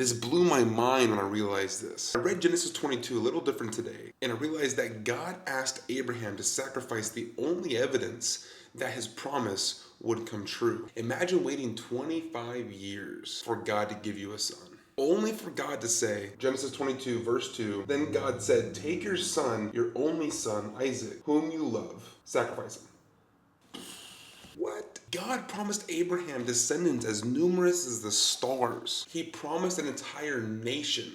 This blew my mind when I realized this. I read Genesis 22 a little different today, and I realized that God asked Abraham to sacrifice the only evidence that his promise would come true. Imagine waiting 25 years for God to give you a son. Only for God to say, Genesis 22 verse 2, then God said, take your son, your only son, Isaac, whom you love, sacrifice him. What? God promised Abraham descendants as numerous as the stars. He promised an entire nation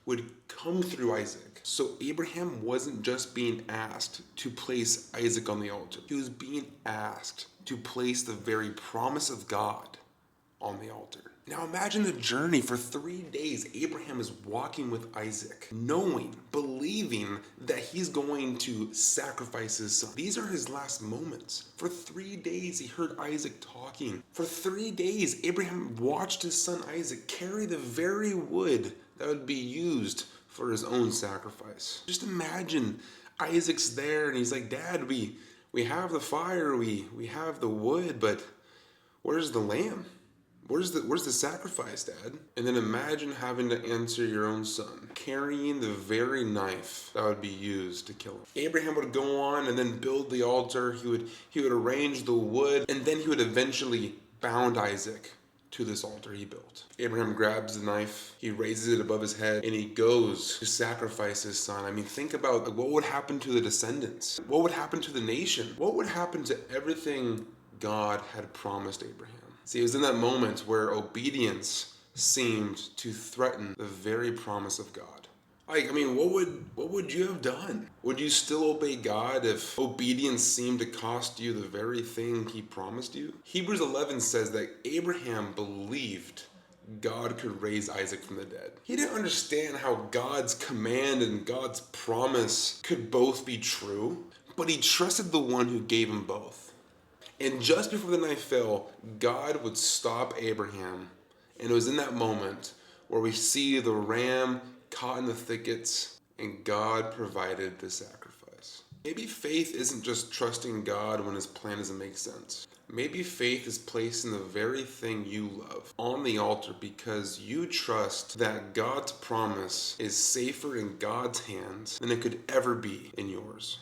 would come through Isaac. So Abraham wasn't just being asked to place Isaac on the altar. He was being asked to place the very promise of God on the altar. Now imagine the journey. For 3 days, Abraham is walking with Isaac, knowing, believing that he's going to sacrifice his son. These are his last moments. For 3 days, he heard Isaac talking. For 3 days, Abraham watched his son Isaac carry the very wood that would be used for his own sacrifice. Just imagine Isaac's there and he's like, Dad, we have the fire, we have the wood, but where's the lamb? Where's the sacrifice, Dad? And then imagine having to answer your own son, carrying the very knife that would be used to kill him. Abraham would go on and then build the altar. He would arrange the wood, and then he would eventually bound Isaac to this altar he built. Abraham grabs the knife, he raises it above his head, and he goes to sacrifice his son. I mean, think about what would happen to the descendants. What would happen to the nation? What would happen to everything God had promised Abraham? See, it was in that moment where obedience seemed to threaten the very promise of God. What would you have done? Would you still obey God if obedience seemed to cost you the very thing he promised you? Hebrews 11 says that Abraham believed God could raise Isaac from the dead. He didn't understand how God's command and God's promise could both be true, but he trusted the one who gave him both. And just before the knife fell, God would stop Abraham. And it was in that moment where we see the ram caught in the thickets, and God provided the sacrifice. Maybe faith isn't just trusting God when his plan doesn't make sense. Maybe faith is placing the very thing you love on the altar because you trust that God's promise is safer in God's hands than it could ever be in yours.